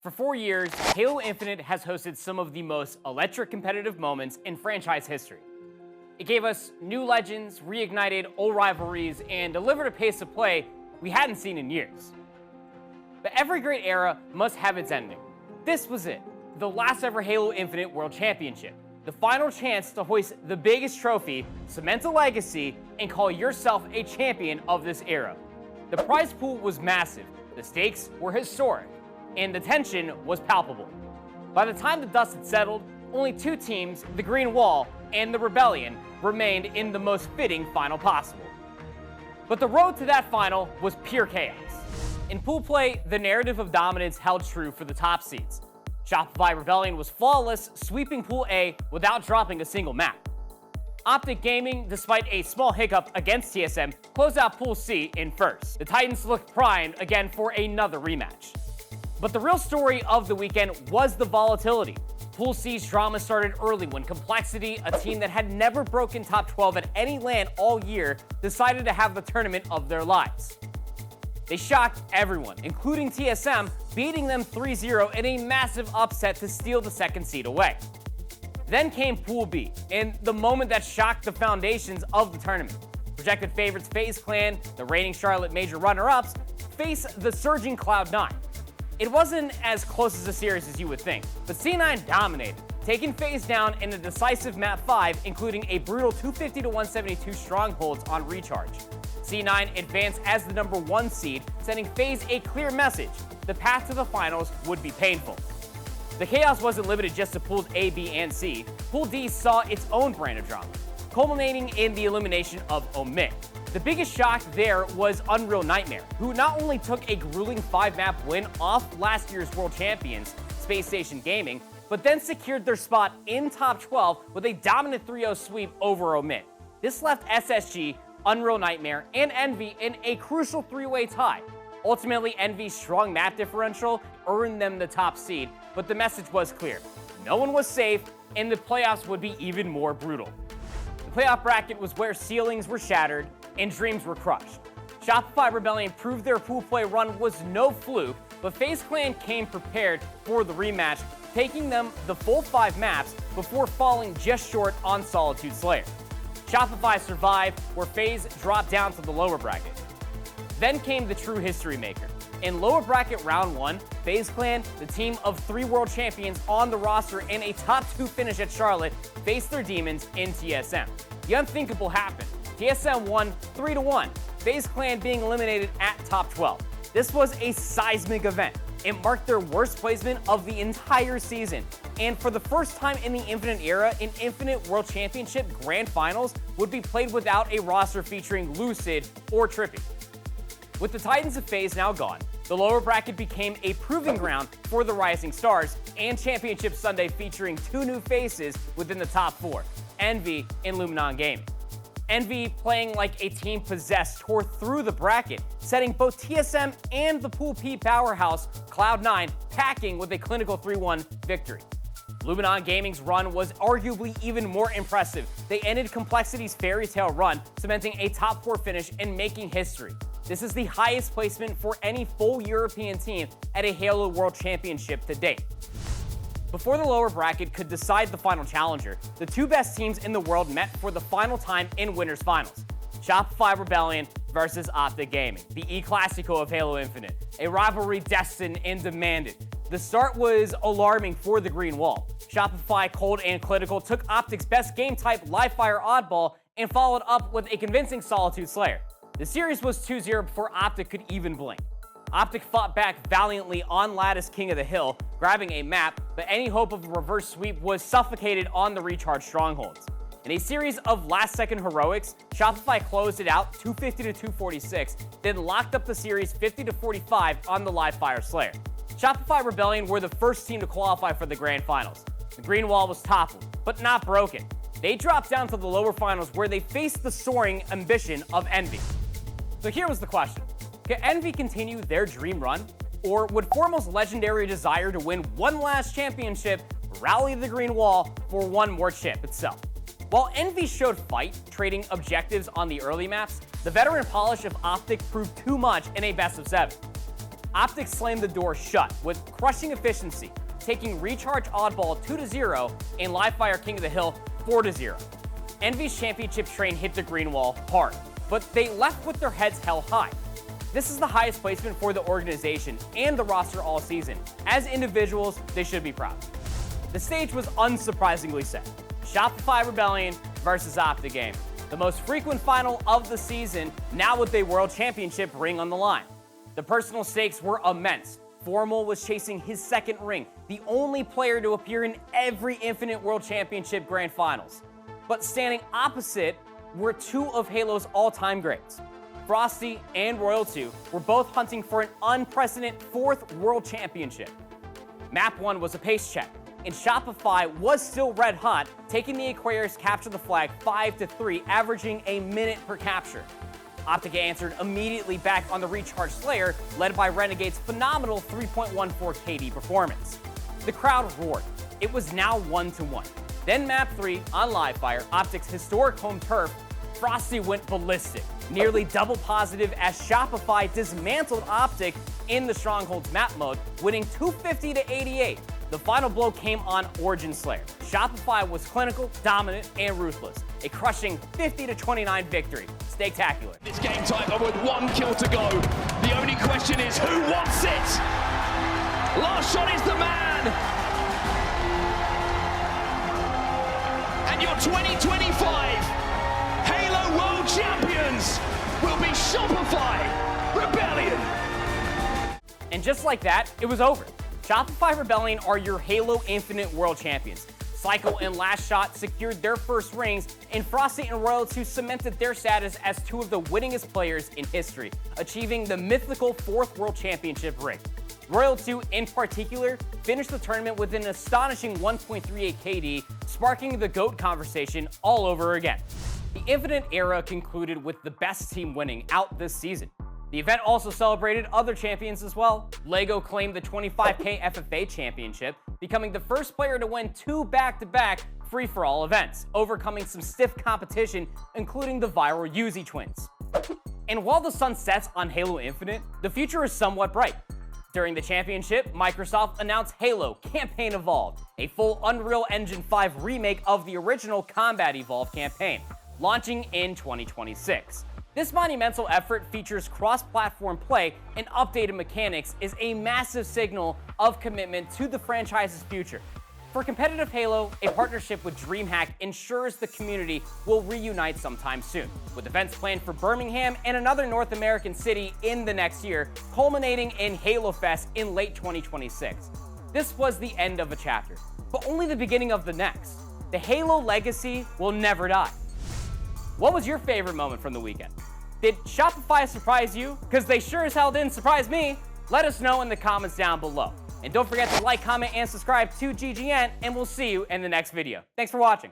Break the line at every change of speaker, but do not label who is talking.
For 4 years, Halo Infinite has hosted some of the most electric competitive moments in franchise history. It gave us new legends, reignited old rivalries, and delivered a pace of play we hadn't seen in years. But every great era must have its ending. This was it, the last ever Halo Infinite World Championship, the final chance to hoist the biggest trophy, cement a legacy, and call yourself a champion of this era. The prize pool was massive, the stakes were historic, and the tension was palpable. By the time the dust had settled, only two teams, the Green Wall and the Rebellion, remained in the most fitting final possible. But the road to that final was pure chaos. In pool play, the narrative of dominance held true for the top seeds. ShopifyRebellion was flawless, sweeping Pool A without dropping a single map. OpTicGaming, despite a small hiccup against TSM, closed out Pool C in first. The Titans looked primed again for another rematch. But the real story of the weekend was the volatility. Pool C's drama started early when Complexity, a team that had never broken top 12 at any LAN all year, decided to have the tournament of their lives. They shocked everyone, including TSM, beating them 3-0 in a massive upset to steal the second seed away. Then came Pool B, and the moment that shocked the foundations of the tournament. Projected favorites FaZe Clan, the reigning Charlotte major runner-ups, face the surging Cloud9. It wasn't as close as a series as you would think, but C9 dominated, taking FaZe down in a decisive map 5, including a brutal 250-172 strongholds on recharge. C9 advanced as the number 1 seed, sending FaZe a clear message: the path to the finals would be painful. The chaos wasn't limited just to Pools A, B, and C. Pool D saw its own brand of drama, culminating in the elimination of Omit. The biggest shock there was Unreal Nightmare, who not only took a grueling 5-map win off last year's world champions, Space Station Gaming, but then secured their spot in top 12 with a dominant 3-0 sweep over Omit. This left SSG, Unreal Nightmare, and Envy in a crucial 3-way tie. Ultimately, Envy's strong map differential earned them the top seed, but the message was clear: no one was safe, and the playoffs would be even more brutal. The playoff bracket was where ceilings were shattered and dreams were crushed. ShopifyRebellion proved their pool play run was no fluke, but FaZe Clan came prepared for the rematch, taking them the full 5 maps before falling just short on Solitude Slayer. Shopify survived, where FaZe dropped down to the lower bracket. Then came the true history maker. In lower bracket round 1, FaZe Clan, the team of 3 world champions on the roster and a top 2 finish at Charlotte, faced their demons in TSM. The unthinkable happened. TSM won 3-1, FaZe Clan being eliminated at top 12. This was a seismic event. It marked their worst placement of the entire season. And for the first time in the Infinite era, an Infinite World Championship Grand Finals would be played without a roster featuring Lucid or Trippy. With the Titans of FaZe now gone, the lower bracket became a proving ground for the Rising Stars, and Championship Sunday featuring 2 new faces within the top 4, Envy and Luminon Gaming. Envy, playing like a team possessed, tore through the bracket, setting both TSM and the Pool P powerhouse, Cloud9, packing with a clinical 3-1 victory. Luminon Gaming's run was arguably even more impressive. They ended Complexity's Fairy Tail run, cementing a top 4 finish and making history. This is the highest placement for any full European team at a Halo World Championship to date. Before the lower bracket could decide the final challenger, the 2 best teams in the world met for the final time in Winners Finals. ShopifyRebellion versus OpTicGaming, the E-Clasico of Halo Infinite, a rivalry destined and demanded. The start was alarming for the Green Wall. Shopify, cold and clinical, took Optic's best game type, live fire oddball, and followed up with a convincing Solitude Slayer. The series was 2-0 before Optic could even blink. Optic fought back valiantly on Lattice King of the Hill, grabbing a map, but any hope of a reverse sweep was suffocated on the recharge strongholds. In a series of last-second heroics, Shopify closed it out 250-246, then locked up the series 50-45 on the live fire Slayer. ShopifyRebellion were the first team to qualify for the Grand Finals. The Green Wall was toppled, but not broken. They dropped down to the lower finals, where they faced the soaring ambition of Envy. So here was the question: could Envy continue their dream run, or would Formal's legendary desire to win one last championship rally the Green Wall for one more chip itself? While Envy showed fight, trading objectives on the early maps, the veteran polish of Optic proved too much in a best of 7. OpTic slammed the door shut with crushing efficiency, taking Recharge Oddball 2-0 and Livefire King of the Hill 4-0. Envy's championship train hit the green wall hard, but they left with their heads held high. This is the highest placement for the organization and the roster all season. As individuals, they should be proud. The stage was unsurprisingly set. Shopify Rebellion versus OpTicGaming, the most frequent final of the season, now with a World Championship ring on the line. The personal stakes were immense. Formal was chasing his second ring, the only player to appear in every Infinite World Championship Grand Finals. But standing opposite were two of Halo's all-time greats. Frosty and Royal 2 were both hunting for an unprecedented fourth World Championship. Map 1 was a pace check, and Shopify was still red hot, taking the Aquarius capture the flag 5-3, averaging a minute per capture. OpTic answered immediately back on the Recharge Slayer, led by Renegade's phenomenal 3.14 KD performance. The crowd roared. It was now 1-1. Then Map 3 on Livefire, OpTic's historic home turf, Frosty went ballistic, nearly double positive as Shopify dismantled OpTic in the Strongholds map mode, winning 250-88. The final blow came on Origin Slayer. Shopify was clinical, dominant, and ruthless. A crushing 50-29 victory. Spectacular.
It's game time, but with 1 kill to go. The only question is who wants it? Last shot is the man. And your 2025 Halo World Champions will be Shopify Rebellion.
And just like that, it was over. Shopify Rebellion are your Halo Infinite World Champions. Cycle and Last Shot secured their first rings, and Frosty and Royal 2 cemented their status as two of the winningest players in history, achieving the mythical 4th World Championship ring. Royal 2, in particular, finished the tournament with an astonishing 1.38 KD, sparking the GOAT conversation all over again. The Infinite era concluded with the best team winning out this season. The event also celebrated other champions as well. LEGO claimed the 25K FFA championship, becoming the first player to win 2 back-to-back free-for-all events, overcoming some stiff competition, including the viral Yuzi twins. And while the sun sets on Halo Infinite, the future is somewhat bright. During the championship, Microsoft announced Halo Campaign Evolved, a full Unreal Engine 5 remake of the original Combat Evolved campaign, launching in 2026. This monumental effort features cross-platform play and updated mechanics, is a massive signal of commitment to the franchise's future. For competitive Halo, a partnership with DreamHack ensures the community will reunite sometime soon, with events planned for Birmingham and another North American city in the next year, culminating in Halo Fest in late 2026. This was the end of a chapter, but only the beginning of the next. The Halo legacy will never die. What was your favorite moment from the weekend? Did Shopify surprise you? Because they sure as hell didn't surprise me. Let us know in the comments down below. And don't forget to like, comment, and subscribe to GGN, and we'll see you in the next video. Thanks for watching.